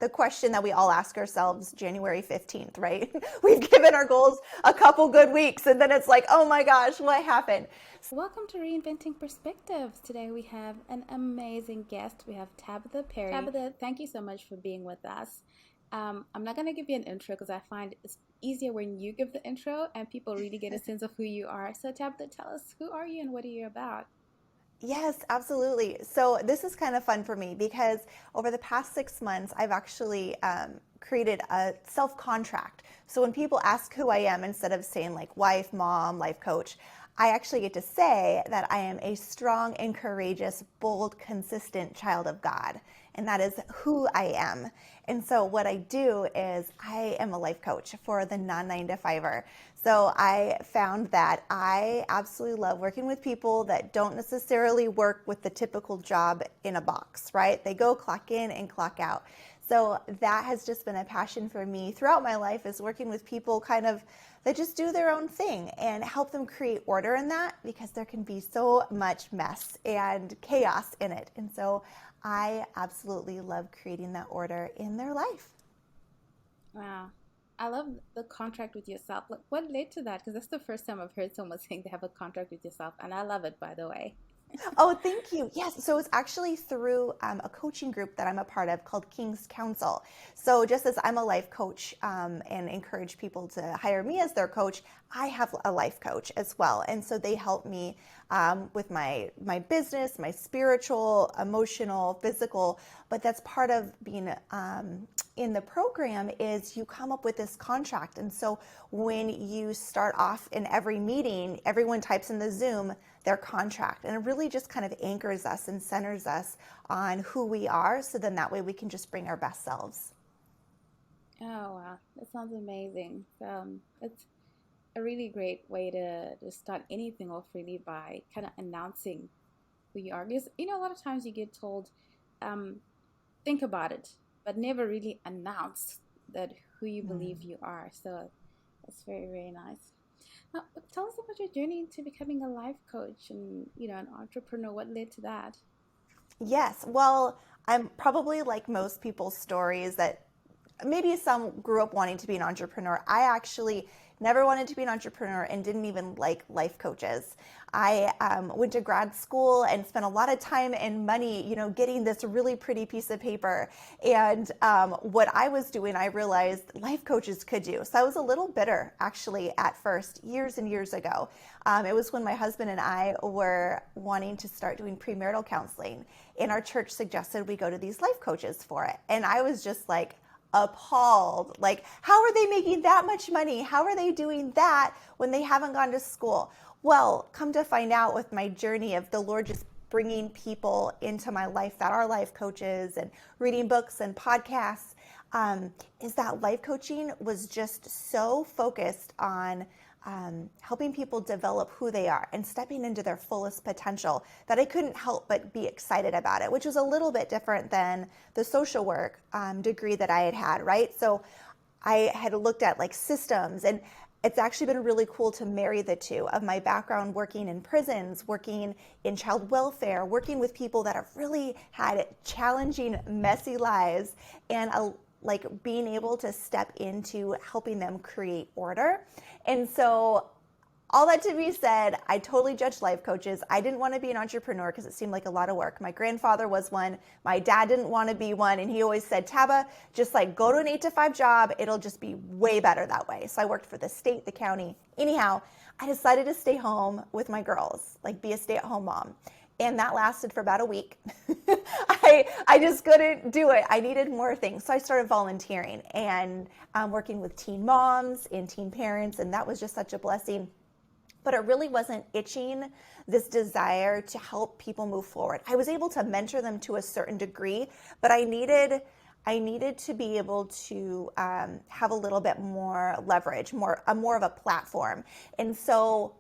the question that we all ask ourselves January 15th, right? We've given our goals a couple good weeks and then it's like, oh my gosh, what happened? Welcome to Reinventing Perspectives. Today we have an amazing guest. We have Tabatha Perry. Tabatha, thank you so much for being with us. I'm not going to give you an intro because I find it's easier when you give the intro and people really get a sense of who you are. So Tabatha, tell us, who are you and what are you about? Yes, absolutely. So this is kind of fun for me because over the past 6 months, I've actually created a self contract. So when people ask who I am, instead of saying like wife, mom, life coach, I actually get to say that I am a strong and courageous, bold, consistent child of God. And that is who I am. And so what I do is I am a life coach for the non 9 to 5er. So I found that I absolutely love working with people that don't necessarily work with the typical job in a box, right? They go clock in and clock out. So that has just been a passion for me throughout my life, is working with people kind of that just do their own thing and help them create order in that, because there can be so much mess and chaos in it. And so I absolutely love creating that order in their life. Wow. I love the contract with yourself. Like, what led to that? Because that's the first time I've heard someone saying they have a contract with yourself. And I love it, by the way. Oh, thank you. Yes. So it's actually through a coaching group that I'm a part of called King's Council. So just as I'm a life coach and encourage people to hire me as their coach, I have a life coach as well. And so they help me with my business, my spiritual, emotional, physical. But that's part of being in the program, is you come up with this contract. And so when you start off in every meeting, everyone types in the Zoom their contract, and it really just kind of anchors us and centers us on who we are, so then that way we can just bring our best selves. Oh, wow. That sounds amazing. It's a really great way to start anything off, really, by kind of announcing who you are. Because, a lot of times you get told, um, think about it, but never really announce that who you believe Mm. you are. So that's very, very nice. Now, tell us about your journey to becoming a life coach and, an entrepreneur. What led to that? Yes, well, I'm probably like most people's stories that maybe some grew up wanting to be an entrepreneur. I actually never wanted to be an entrepreneur and didn't even like life coaches. I went to grad school and spent a lot of time and money, getting this really pretty piece of paper. And what I was doing, I realized life coaches could do. So I was a little bitter, actually, at first, years and years ago. It was when my husband and I were wanting to start doing premarital counseling, and our church suggested we go to these life coaches for it. And I was just like, appalled. Like, how are they making that much money? How are they doing that when they haven't gone to school? Well, come to find out, with my journey of the Lord just bringing people into my life that are life coaches and reading books and podcasts, is that life coaching was just so focused on helping people develop who they are and stepping into their fullest potential, that I couldn't help but be excited about it, which was a little bit different than the social work degree that I had, right? So I had looked at like systems, and it's actually been really cool to marry the two, of my background working in prisons, working in child welfare, working with people that have really had challenging, messy lives, and like being able to step into helping them create order. And so all that to be said, I totally judged life coaches. I didn't want to be an entrepreneur because it seemed like a lot of work. My grandfather was one. My dad didn't want to be one. And he always said, Taba, just like go to an 8 to 5 job. It'll just be way better that way. So I worked for the state, the county. Anyhow, I decided to stay home with my girls, like be a stay-at-home mom. And that lasted for about a week. I just couldn't do it. I needed more things. So I started volunteering and working with teen moms and teen parents. And that was just such a blessing. But it really wasn't itching this desire to help people move forward. I was able to mentor them to a certain degree, but I needed to be able to have a little bit more leverage, more of a platform. And so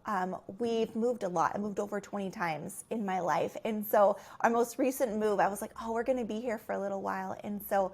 we've moved a lot. I moved over 20 times in my life. And so our most recent move, I was like, oh, we're going to be here for a little while. And so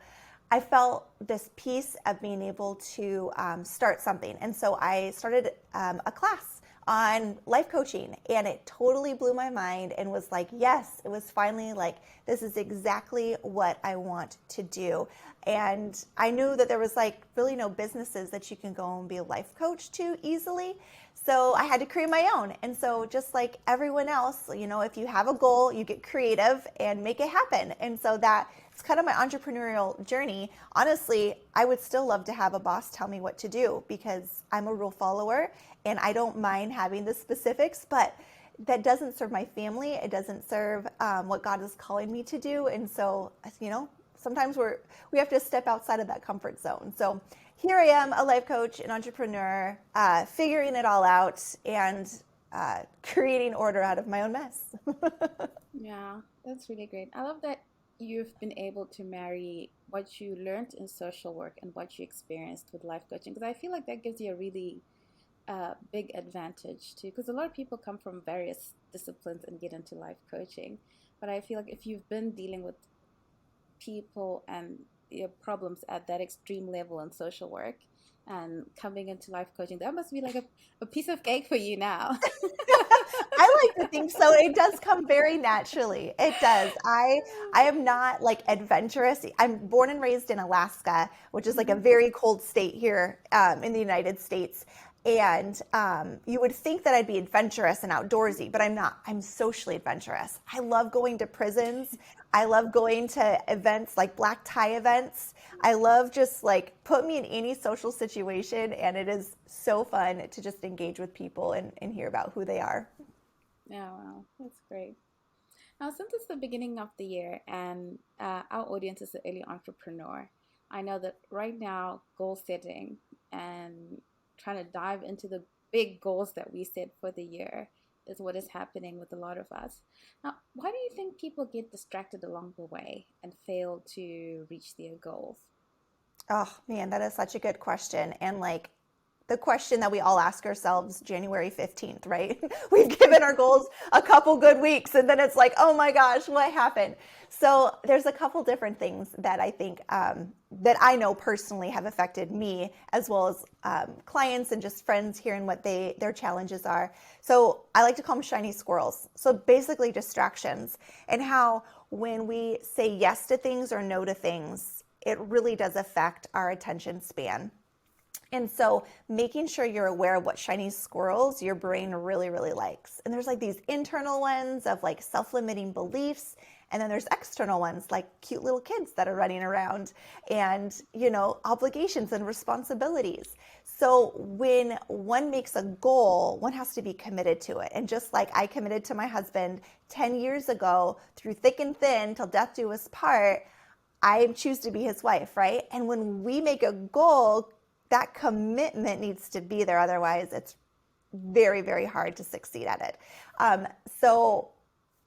I felt this piece of being able to start something. And so I started a class on life coaching, and it totally blew my mind and was like, yes, it was finally like, this is exactly what I want to do. And I knew that there was like really no businesses that you can go and be a life coach to easily. So I had to create my own. And so just like everyone else, if you have a goal, you get creative and make it happen. And so that it's kind of my entrepreneurial journey. Honestly, I would still love to have a boss tell me what to do because I'm a rule follower and I don't mind having the specifics, but that doesn't serve my family. It doesn't serve what God is calling me to do. And so, sometimes we have to step outside of that comfort zone. So here I am, a life coach, an entrepreneur, figuring it all out and creating order out of my own mess. Yeah, that's really great. I love that you've been able to marry what you learned in social work and what you experienced with life coaching, because I feel like that gives you a really big advantage too. Because a lot of people come from various disciplines and get into life coaching, but I feel like if you've been dealing with people and your problems at that extreme level in social work and coming into life coaching, that must be like a piece of cake for you now. I like to think so. It does come very naturally. It does. I am not like adventurous. I'm born and raised in Alaska, which is like a Mhm. very cold state here in the United States. And you would think that I'd be adventurous and outdoorsy, but I'm not. I'm socially adventurous. I love going to prisons. I love going to events like black tie events. I love just like put me in any social situation, and it is so fun to just engage with people and hear about who they are. Yeah, wow, that's great. Now, since it's the beginning of the year and our audience is the early entrepreneur, I know that right now, goal setting and trying to dive into the big goals that we set for the year is what is happening with a lot of us. Now, why do you think people get distracted along the way and fail to reach their goals? Oh man, that is such a good question. And like the question that we all ask ourselves January 15th, right? We've given our goals a couple good weeks and then it's like, oh my gosh, what happened? So there's a couple different things that I think that I know personally have affected me as well as clients and just friends hearing what their challenges are. So I like to call them shiny squirrels. So basically distractions and how when we say yes to things or no to things, it really does affect our attention span. And so making sure you're aware of what shiny squirrels your brain really, really likes. And there's like these internal ones of like self-limiting beliefs. And then there's external ones like cute little kids that are running around and, obligations and responsibilities. So when one makes a goal, one has to be committed to it. And just like I committed to my husband 10 years ago through thick and thin till death do us part, I choose to be his wife, right? And when we make a goal, that commitment needs to be there. Otherwise, it's very, very hard to succeed at it. So,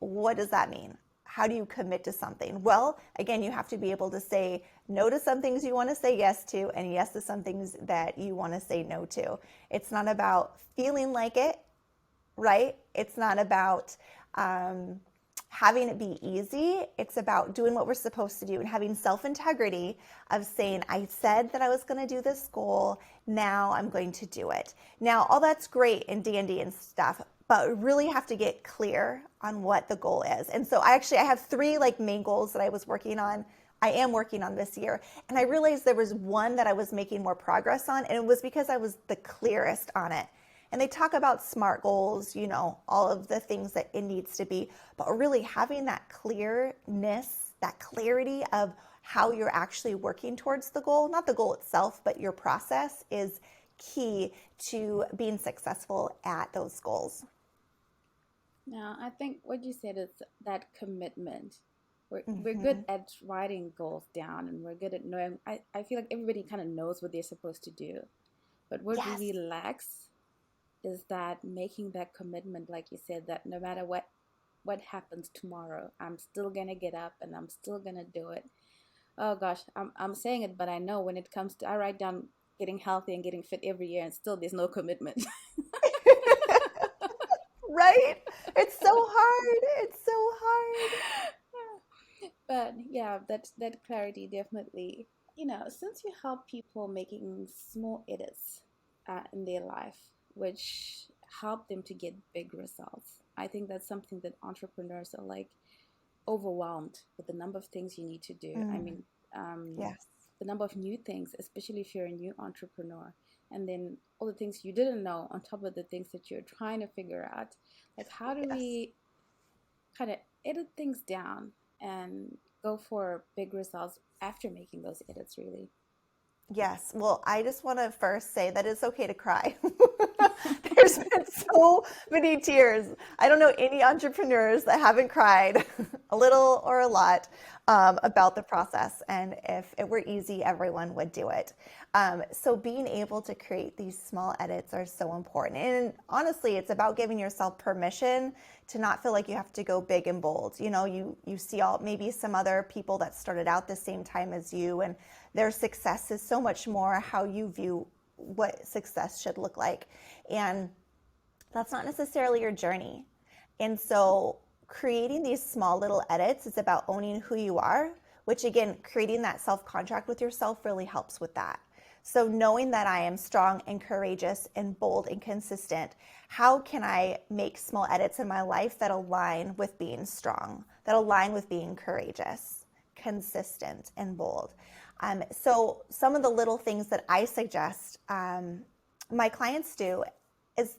what does that mean? How do you commit to something? Well, again, you have to be able to say no to some things you want to say yes to, and yes to some things that you want to say no to. It's not about feeling like it, right? It's not about having it be easy. It's about doing what we're supposed to do and having self-integrity of saying, I said that I was going to do this goal. Now I'm going to do it. Now, all that's great and dandy and stuff, but we really have to get clear on what the goal is. And so I have three like main goals that I am working on this year. And I realized there was one that I was making more progress on, and it was because I was the clearest on it. And they talk about SMART goals, all of the things that it needs to be, but really having that clearness, that clarity of how you're actually working towards the goal, not the goal itself, but your process is key to being successful at those goals. Now, I think what you said is that commitment. We're good Hmm. at writing goals down and we're good at knowing. I feel like everybody kind of knows what they're supposed to do. But what Yes. really lacks is that making that commitment, like you said, that no matter what happens tomorrow, I'm still gonna get up and I'm still gonna do it. Oh gosh, I'm saying it, but I know when it comes to I write down getting healthy and getting fit every year, and still there's no commitment. Right? It's so hard. It's so hard. But yeah, that clarity definitely. Since you help people making small edits in their life, which help them to get big results. I think that's something that entrepreneurs are like overwhelmed with the number of things you need to do. I Mm, mean, um, yes. the number of new things, especially if you're a new entrepreneur, and then all the things you didn't know on top of the things that you're trying to figure out. Like, how do Yes. we kind of edit things down and go for big results after making those edits, really? Yes. Well, I just want to first say that it's okay to cry. There's been so many tears. I don't know any entrepreneurs that haven't cried a little or a lot about the process. And if it were easy, everyone would do it. So being able to create these small edits are so important. And honestly, it's about giving yourself permission to not feel like you have to go big and bold. You see all maybe some other people that started out the same time as you, and their success is so much more how you view what success should look like. And that's not necessarily your journey. And so creating these small little edits is about owning who you are, which again, creating that self contract with yourself really helps with that. So knowing that I am strong and courageous and bold and consistent, how can I make small edits in my life that align with being strong, that align with being courageous, consistent, and bold? So some of the little things that I suggest my clients do is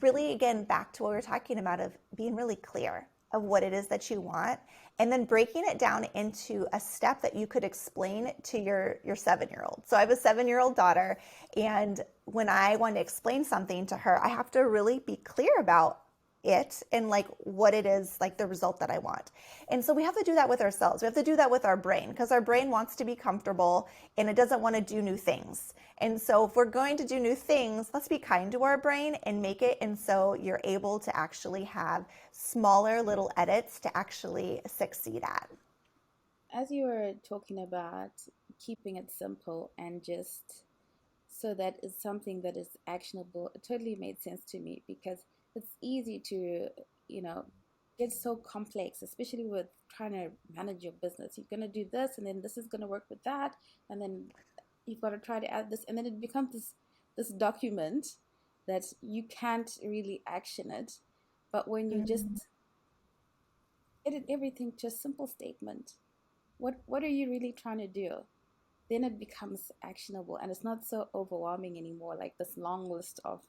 really, again, back to what we were talking about of being really clear of what it is that you want, and then breaking it down into a step that you could explain to your 7-year-old. So I have a 7-year-old daughter, and when I want to explain something to her, I have to really be clear about it and like what it is, like the result that I want. And so we have to do that with ourselves. We have to do that with our brain, because our brain wants to be comfortable and it doesn't want to do new things. And so if we're going to do new things, let's be kind to our brain and make it and so you're able to actually have smaller little edits to actually succeed at. As you were talking about keeping it simple and just so that is something that is actionable, it totally made sense to me because it's easy to, you know, get so complex, especially with trying to manage your business. You're going to do this, and then this is going to work with that, and then you've got to try to add this, and then it becomes this document that you can't really action it. But when you just Mhm. edit everything to a simple statement, what are you really trying to do? Then it becomes actionable and it's not so overwhelming anymore, like this long list of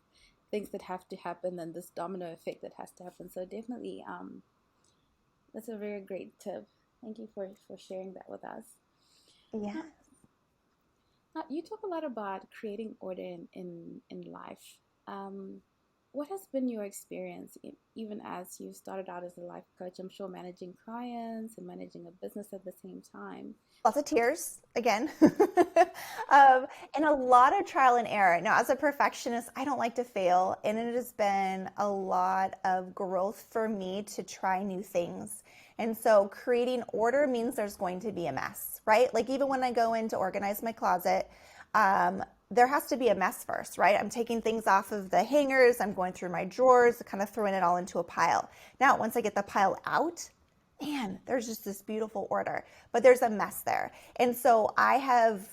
things that have to happen and this domino effect that has to happen. So definitely, that's a very great tip. Thank you for sharing that with us. Yeah. Now, you talk a lot about creating order in life. Um, what has been your experience, even as you started out as a life coach? I'm sure managing clients and managing a business at the same time. Lots of tears again. And a lot of trial and error. Now, as a perfectionist, I don't like to fail, and it has been a lot of growth for me to try new things. And so, creating order means there's going to be a mess, right? Like, even when I go in to organize my closet, um, there has to be a mess first, right? I'm taking things off of the hangers, I'm going through my drawers, kind of throwing it all into a pile. Now, once I get the pile out, man, there's just this beautiful order, but there's a mess there. And so I have,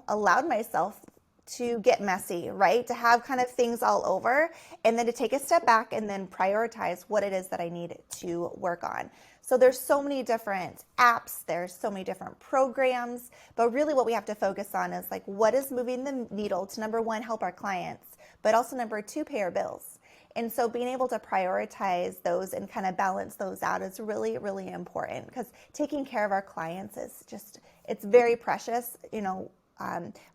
allowed myself to get messy, right? To have kind of things all over and then to take a step back and then prioritize what it is that I need to work on. So there's so many different apps, there's so many different programs, but really what we have to focus on is like what is moving the needle to number one, help our clients, but also number two, pay our bills. And so being able to prioritize those and kind of balance those out is really, really important because taking care of our clients is just, it's very precious.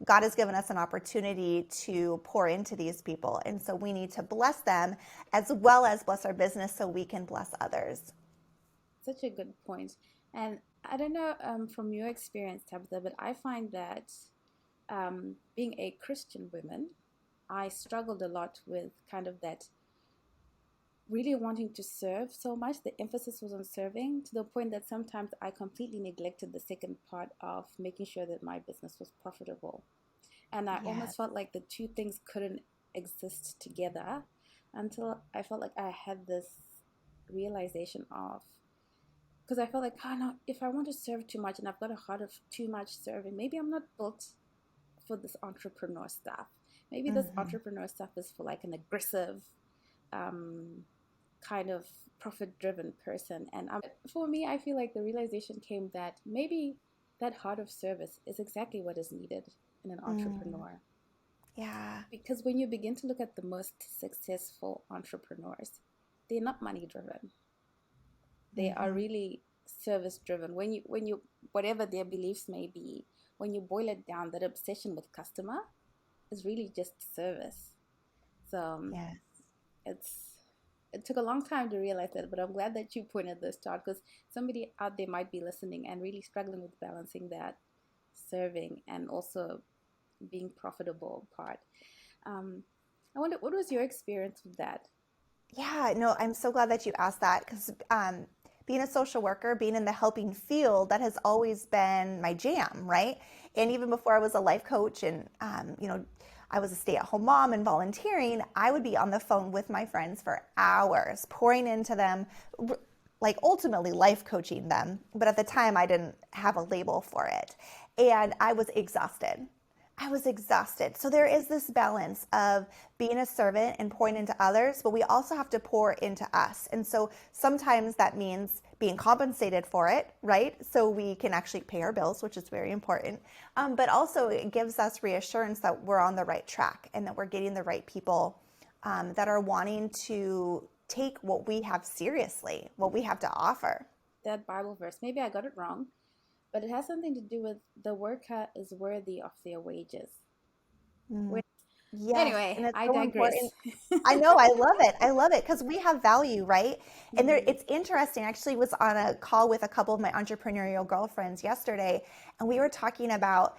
God has given us an opportunity to pour into these people. And so we need to bless them as well as bless our business so we can bless others. Such a good point. And I don't know from your experience, Tabitha, but I find that being a Christian woman, I struggled a lot with kind of that really wanting to serve so much. The emphasis was on serving to the point that sometimes I completely neglected the second part of making sure that my business was profitable. And I Yes. almost felt like the two things couldn't exist together until I felt like I had this realization of, because I felt like, oh no, if I want to serve too much and I've got a heart of too much serving, maybe I'm not built for this entrepreneur stuff. Maybe this Hmm. entrepreneur stuff is for like an aggressive, um, kind of profit-driven person. And for me, I feel like the realization came that maybe that heart of service is exactly what is needed in an Mm. entrepreneur. Yeah. Because when you begin to look at the most successful entrepreneurs, they're not money driven. They are Hmm. really service driven. When you whatever their beliefs may be, when you boil it down, that obsession with customer is really just service. So Yes. it's it took a long time to realize that, but I'm glad that you pointed this out, because somebody out there might be listening and really struggling with balancing that serving and also being profitable part. Um, I wonder, what was your experience with that? Yeah, no, I'm so glad that you asked that because being a social worker, being in the helping field, that has always been my jam, right? And even before I was a life coach and, I was a stay-at-home mom and volunteering, I would be on the phone with my friends for hours, pouring into them, like ultimately life coaching them. But at the time, I didn't have a label for it. And I was exhausted. I was exhausted. So there is this balance of being a servant and pouring into others, but we also have to pour into us. And so sometimes that means being compensated for it, right? So we can actually pay our bills, which is very important. But also it gives us reassurance that we're on the right track and that we're getting the right people that are wanting to take what we have seriously, what we have to offer. That Bible verse. Maybe I got it wrong, but it has something to do with the worker is worthy of their wages. Mm. Yes, and Anyway, it's I so digress. important. I know, I love it. I love it because we have value, right? And there, Mhm. it's interesting. I actually was on a call with a couple of my entrepreneurial girlfriends yesterday, and we were talking about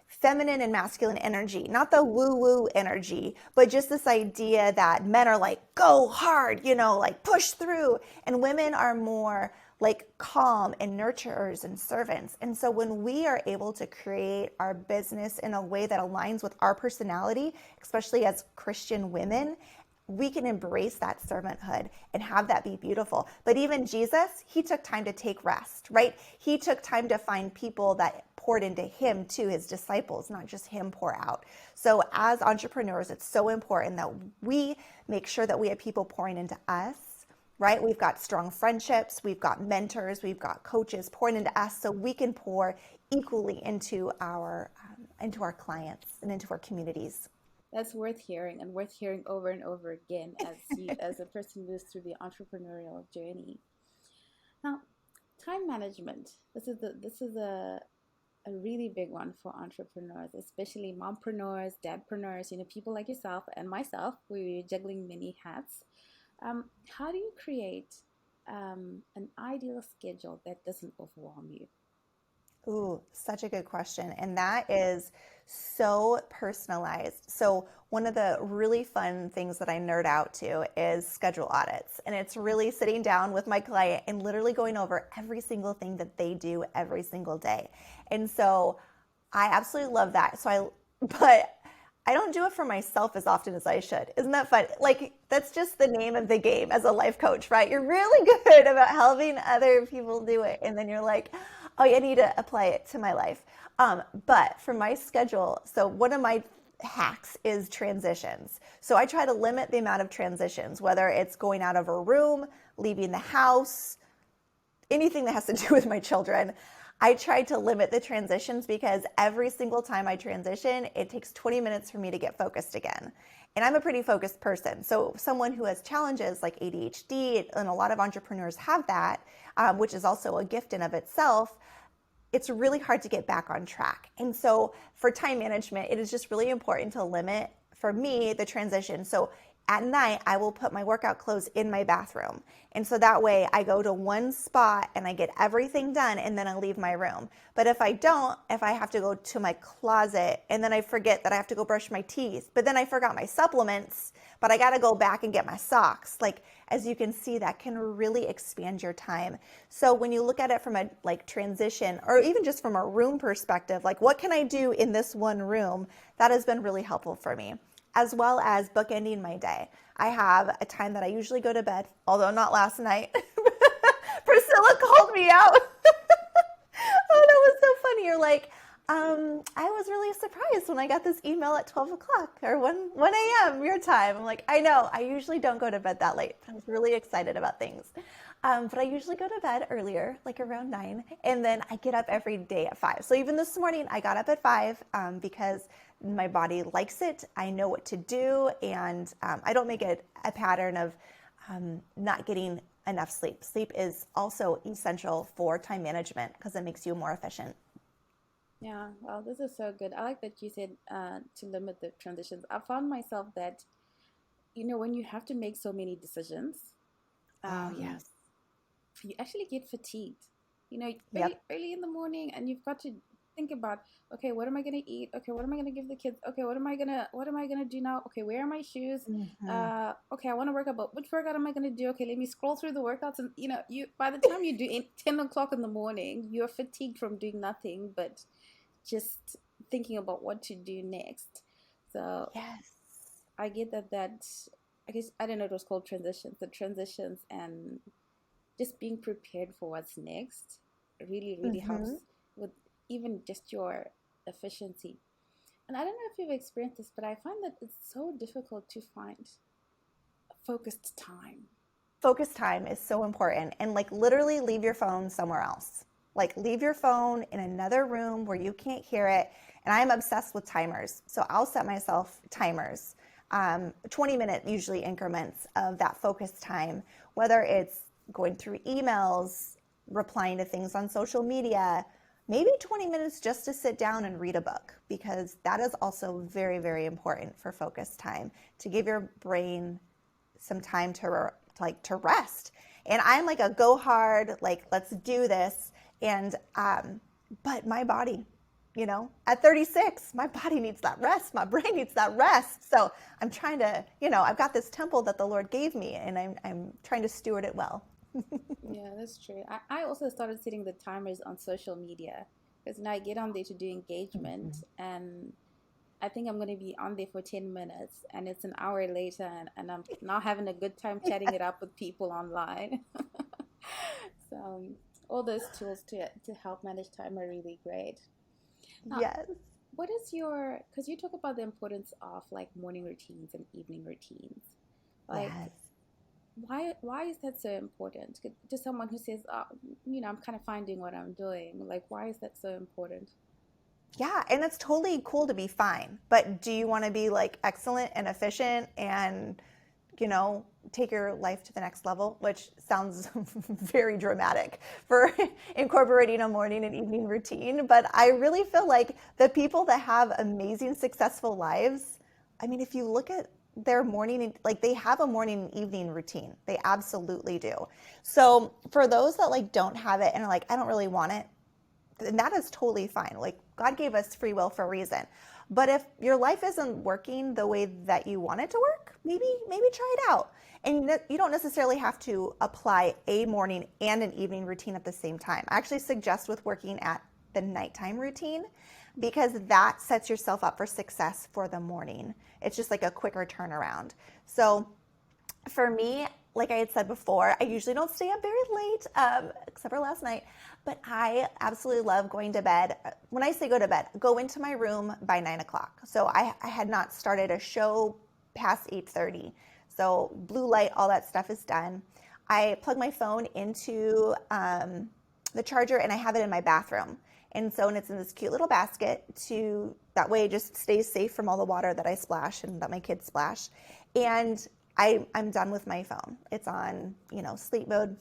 feminine and masculine energy, not the woo-woo energy, but just this idea that men are like, go hard, like push through, and women are more like calm and nurturers and servants. And so when we are able to create our business in a way that aligns with our personality, especially as Christian women, we can embrace that servanthood and have that be beautiful. But even Jesus, he took time to take rest, right? He took time to find people that poured into him too, his disciples, not just him pour out. So as entrepreneurs, it's so important that we make sure that we have people pouring into us, right? We've got strong friendships, we've got mentors, we've got coaches pouring into us, so we can pour equally into our clients and into our communities. That's worth hearing, and worth hearing over and over again as a person moves through the entrepreneurial journey. Now, time management. This is a really big one for entrepreneurs, especially mompreneurs, dadpreneurs, people like yourself and myself. We're juggling many hats. How do you create an ideal schedule that doesn't overwhelm you? Ooh, such a good question. And that is so personalized. So, one of the really fun things that I nerd out to is schedule audits. And it's really sitting down with my client and literally going over every single thing that they do every single day. And so, I absolutely love that. But I don't do it for myself as often as I should. Isn't that fun? Like, that's just the name of the game as a life coach, right? You're really good about helping other people do it. And then you're like, oh, I need to apply it to my life. But for my schedule, so one of my hacks is transitions. So I try to limit the amount of transitions, whether it's going out of a room, leaving the house, anything that has to do with my children. I try to limit the transitions because every single time I transition, it takes 20 minutes for me to get focused again. And I'm a pretty focused person. So, someone who has challenges like ADHD, and a lot of entrepreneurs have that, which is also a gift in of itself, it's really hard to get back on track. And so for time management, it is just really important to limit, for me, the transition. So at night, I will put my workout clothes in my bathroom. And so that way I go to one spot and I get everything done and then I leave my room. But if I don't, if I have to go to my closet and then I forget that I have to go brush my teeth, but then I forgot my supplements, but I got to go back and get my socks. Like, as you can see, that can really expand your time. So when you look at it from a like transition or even just from a room perspective, like what can I do in this one room? That has been really helpful for me, as well as bookending my day. I have a time that I usually go to bed, although not last night. Priscilla called me out. Oh, that was so funny. You're like, I was really surprised when I got this email at 12 o'clock or 1 a.m. your time. I'm like, I know, I usually don't go to bed that late. I was really excited about things. But I usually go to bed earlier, like around 9, and then I get up every day at 5. So even this morning, I got up at 5 because my body likes it. I know what to do, and I don't make it a pattern of not getting enough sleep. Sleep is also essential for time management because it makes you more efficient. Yeah, well, this is so good. I like that you said to limit the transitions. I found myself that, when you have to make so many decisions, Oh, um, yes. you actually get fatigued. Yep. Early in the morning, and you've got to think about, okay, what am I gonna eat? Okay, what am I gonna give the kids? Okay, what am I gonna do now? Okay, where are my shoes? Hmm. Okay, I want to work out, but which workout am I gonna do? Okay, let me scroll through the workouts, and you by the time you do 10 o'clock in the morning, you're fatigued from doing nothing but just thinking about what to do next. So Yes. I get that I guess I don't know, it was called transitions. The transitions and just being prepared for what's next really, really Hmm. helps with even just your efficiency. And I don't know if you've experienced this, but I find that it's so difficult to find focused time. Focus time is so important. And like literally leave your phone somewhere else. Like leave your phone in another room where you can't hear it. And I'm obsessed with timers. So I'll set myself timers, 20-minute usually increments of that focus time, whether it's going through emails, replying to things on social media, maybe 20 minutes just to sit down and read a book, because that is also very, very important for focus time to give your brain some time to rest. And I'm like a go hard, like let's do this. And but my body, at 36, my body needs that rest. My brain needs that rest. So I'm trying to, I've got this temple that the Lord gave me, and I'm trying to steward it well. Yeah, that's true. I also started setting the timers on social media because now I get on there to do engagement, and I think I'm going to be on there for 10 minutes and it's an hour later, and I'm now having a good time chatting it up with people online. So all those tools to help manage time are really great. Now, Yes. what is your, because you talk about the importance of like morning routines and evening routines. Like, Yes. why is that so important to someone who says, oh, I'm kind of finding what I'm doing? Like, why is that so important? Yeah, and it's totally cool to be fine. But do you want to be like excellent and efficient and, you know, take your life to the next level, which sounds very dramatic for incorporating a morning and evening routine. But I really feel like the people that have amazing, successful lives, I mean, if you look at their morning, like they have a morning and evening routine, they absolutely do. So for those that like don't have it and are like, I don't really want it, and that is totally fine. Like God gave us free will for a reason. But if your life isn't working the way that you want it to work, maybe try it out. And you don't necessarily have to apply a morning and an evening routine at the same time. I actually suggest with working at the nighttime routine because that sets yourself up for success for the morning. It's just like a quicker turnaround. So for me, like I had said before, I usually don't stay up very late, except for last night. But I absolutely love going to bed. When I say go to bed, go into my room by 9 o'clock. So I had not started a show past 8:30. So blue light, all that stuff is done. I plug my phone into the charger and I have it in my bathroom. And it's in this cute little basket to that way it just stays safe from all the water that I splash and that my kids splash. And I'm done with my phone. It's on, sleep mode.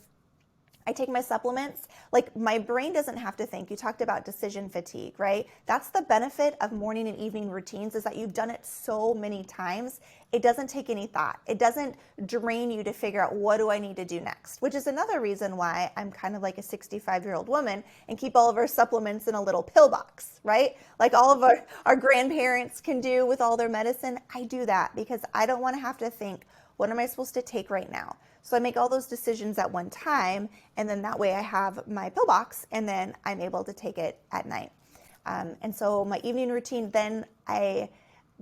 I take my supplements. Like my brain doesn't have to think. You talked about decision fatigue, right? That's the benefit of morning and evening routines is that you've done it so many times. It doesn't take any thought. It doesn't drain you to figure out what do I need to do next, which is another reason why I'm kind of like a 65-year-old woman and keep all of our supplements in a little pill box, right? Like all of our grandparents can do with all their medicine. I do that because I don't want to have to think, what am I supposed to take right now? So I make all those decisions at one time, and then that way I have my pill box, and then I'm able to take it at night. And so my evening routine, then I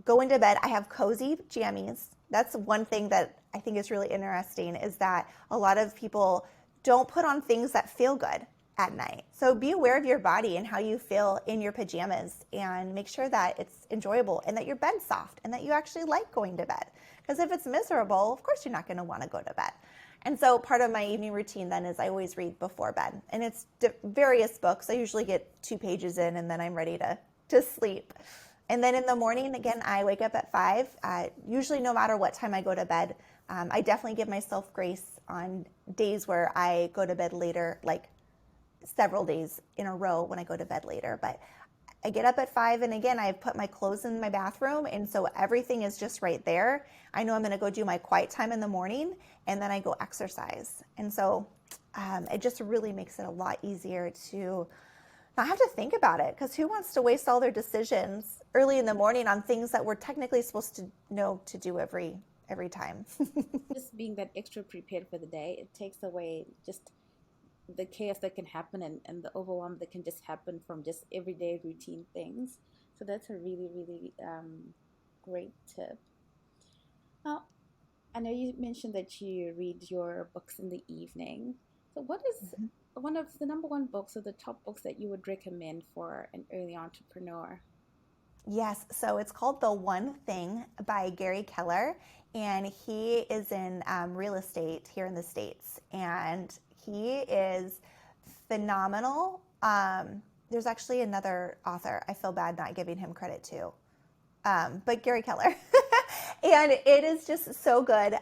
go into bed. I have cozy jammies. That's one thing that I think is really interesting is that a lot of people don't put on things that feel good. at night. So be aware of your body and how you feel in your pajamas, and make sure that it's enjoyable and that your bed's soft and that you actually like going to bed. Because if it's miserable, of course you're not going to want to go to bed. And so part of my evening routine then is I always read before bed. And it's various books. I usually get 2 pages in and then I'm ready to sleep. And then in the morning, again, I wake up at 5. Usually no matter what time I go to bed, I definitely give myself grace on days where I go to bed later, like several days in a row when I go to bed later. But I get up at 5, and again, I've put my clothes in my bathroom, and so everything is just right there. I know I'm going to go do my quiet time in the morning, and then I go exercise. And so it just really makes it a lot easier to not have to think about it, because who wants to waste all their decisions early in the morning on things that we're technically supposed to know to do every time. Just being that extra prepared for the day, it takes away just the chaos that can happen, and the overwhelm that can just happen from just everyday routine things. So that's a really, really great tip. Now, I know you mentioned that you read your books in the evening. So, what is one of the number one books or the top books that you would recommend for an early entrepreneur? Yes, so it's called The One Thing by Gary Keller, and he is in real estate here in the States, and he is phenomenal. There's actually another author I feel bad not giving him credit to, but Gary Keller. And it is just so good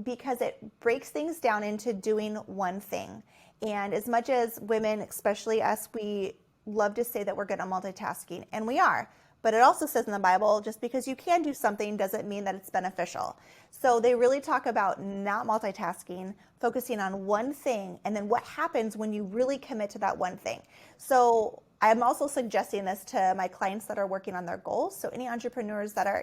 because it breaks things down into doing one thing. And as much as women, especially us, we love to say that we're good at multitasking, and we are. But it also says in the Bible, just because you can do something doesn't mean that it's beneficial. So they really talk about not multitasking, focusing on one thing, and then what happens when you really commit to that one thing. So I'm also suggesting this to my clients that are working on their goals. So any entrepreneurs that are,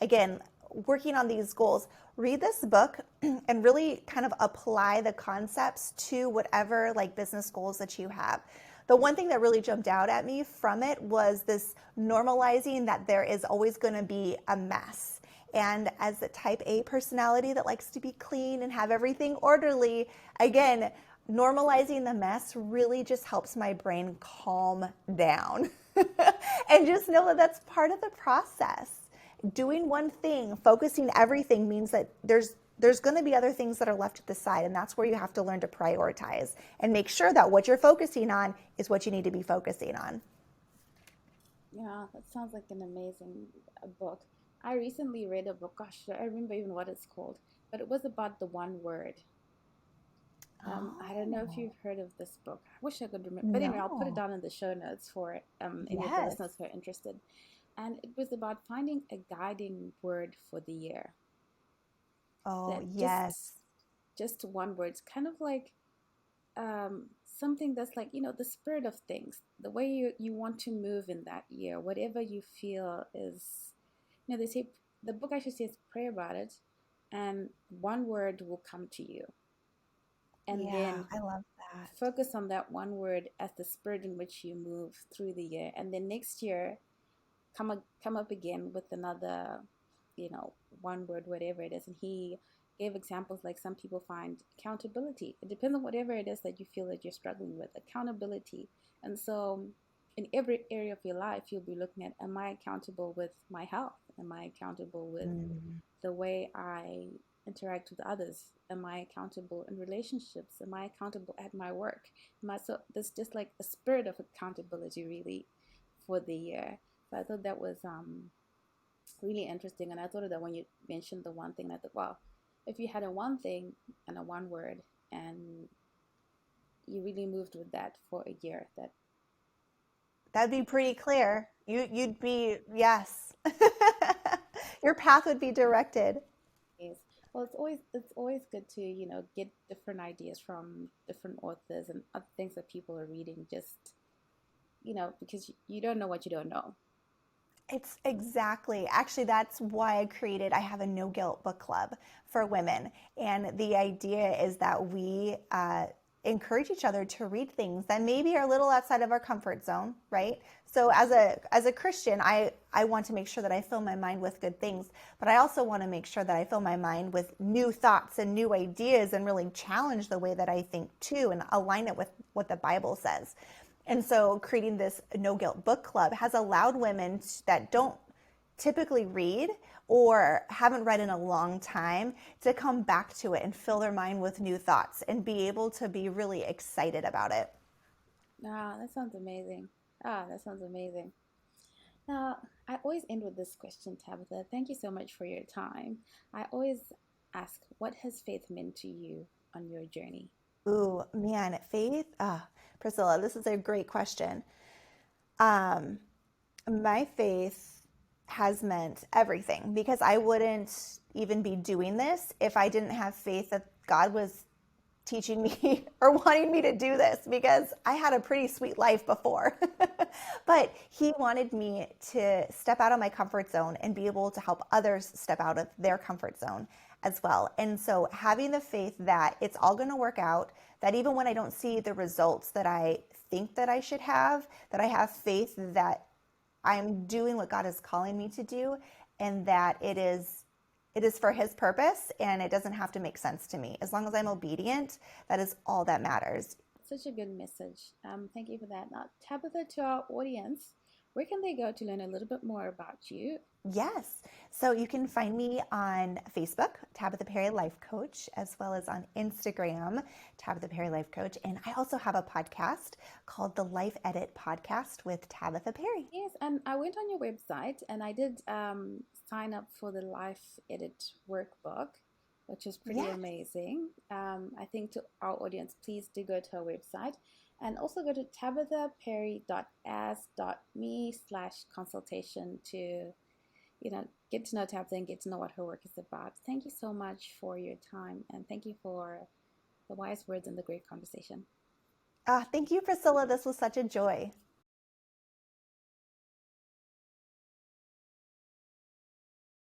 again, working on these goals, read this book and really kind of apply the concepts to whatever like business goals that you have. The one thing that really jumped out at me from it was this normalizing that there is always going to be a mess. And as the type A personality that likes to be clean and have everything orderly, again, normalizing the mess really just helps my brain calm down and just know that that's part of the process. Doing one thing, focusing everything means that there's going to be other things that are left to the side, and that's where you have to learn to prioritize and make sure that what you're focusing on is what you need to be focusing on. Yeah, that sounds like an amazing book. I recently read a book, gosh, I remember even what it's called, but it was about the one word. I don't know if Oh, you've heard of this book. I wish I could remember, but anyway, I'll put it no. down in the show notes for any of the Yes. listeners who are interested. And it was about finding a guiding word for the year. Oh, That yes. just one word. It's kind of like something that's like, the spirit of things, the way you want to move in that year, whatever you feel is, they say, the book actually says pray about it, and one word will come to you. And Yeah, then I love that. focus on that one word as the spirit in which you move through the year. And then next year, come up again with another, one word, whatever it is. And he gave examples like some people find accountability. It depends on whatever it is that you feel that you're struggling with, accountability. And so in every area of your life, you'll be looking at, am I accountable with my health? Am I accountable with Mm. the way I interact with others? Am I accountable in relationships? Am I accountable at my work? So there's just like a spirit of accountability really for the year. So I thought that was really interesting. And I thought of that when you mentioned the one thing. I thought, wow, if you had a one thing and a one word and you really moved with that for a year, that That'd be pretty clear. You'd be, yes. Your path would be directed. is, well, it's always good to, get different ideas from different authors and other things that people are reading, just, because you don't know what you don't know. It's exactly. Actually, that's why I have a no guilt book club for women. And the idea is that we encourage each other to read things that maybe are a little outside of our comfort zone, right? So as a Christian, I want to make sure that I fill my mind with good things, but I also want to make sure that I fill my mind with new thoughts and new ideas and really challenge the way that I think too and align it with what the Bible says. And so creating this no guilt book club has allowed women that don't typically read or haven't read in a long time to come back to it and fill their mind with new thoughts and be able to be really excited about it. Ah, that sounds amazing. Ah, that sounds amazing. Now, I always end with this question, Tabitha. Thank you so much for your time. I always ask, what has faith meant to you on your journey? Ooh, man, faith. Priscilla, this is a great question. Um, my faith has meant everything because I wouldn't even be doing this if I didn't have faith that God was teaching me or wanting me to do this because I had a pretty sweet life before. But he wanted me to step out of my comfort zone and be able to help others step out of their comfort zone as well. And so having the faith that it's all going to work out, that even when I don't see the results that I think that I should have, that I have faith that I'm doing what God is calling me to do and that it is for his purpose and it doesn't have to make sense to me. As long as I'm obedient, that is all that matters. Such a good message. Thank you for that. Now, Tabitha, to our audience, where can they go to learn a little bit more about you? Yes. So you can find me on Facebook, Tabatha Perry Life Coach, as well as on Instagram, Tabatha Perry Life Coach. And I also have a podcast called the Life Edit Podcast with Tabatha Perry. Yes, and I went on your website and I did sign up for the Life Edit workbook, which is pretty Yes. amazing. I think to our audience, please do go to our website and also go to tabathaperry.as.me/consultation to get to know Tabitha and get to know what her work is about. Thank you so much for your time and thank you for the wise words and the great conversation. Thank you, Priscilla. This was such a joy.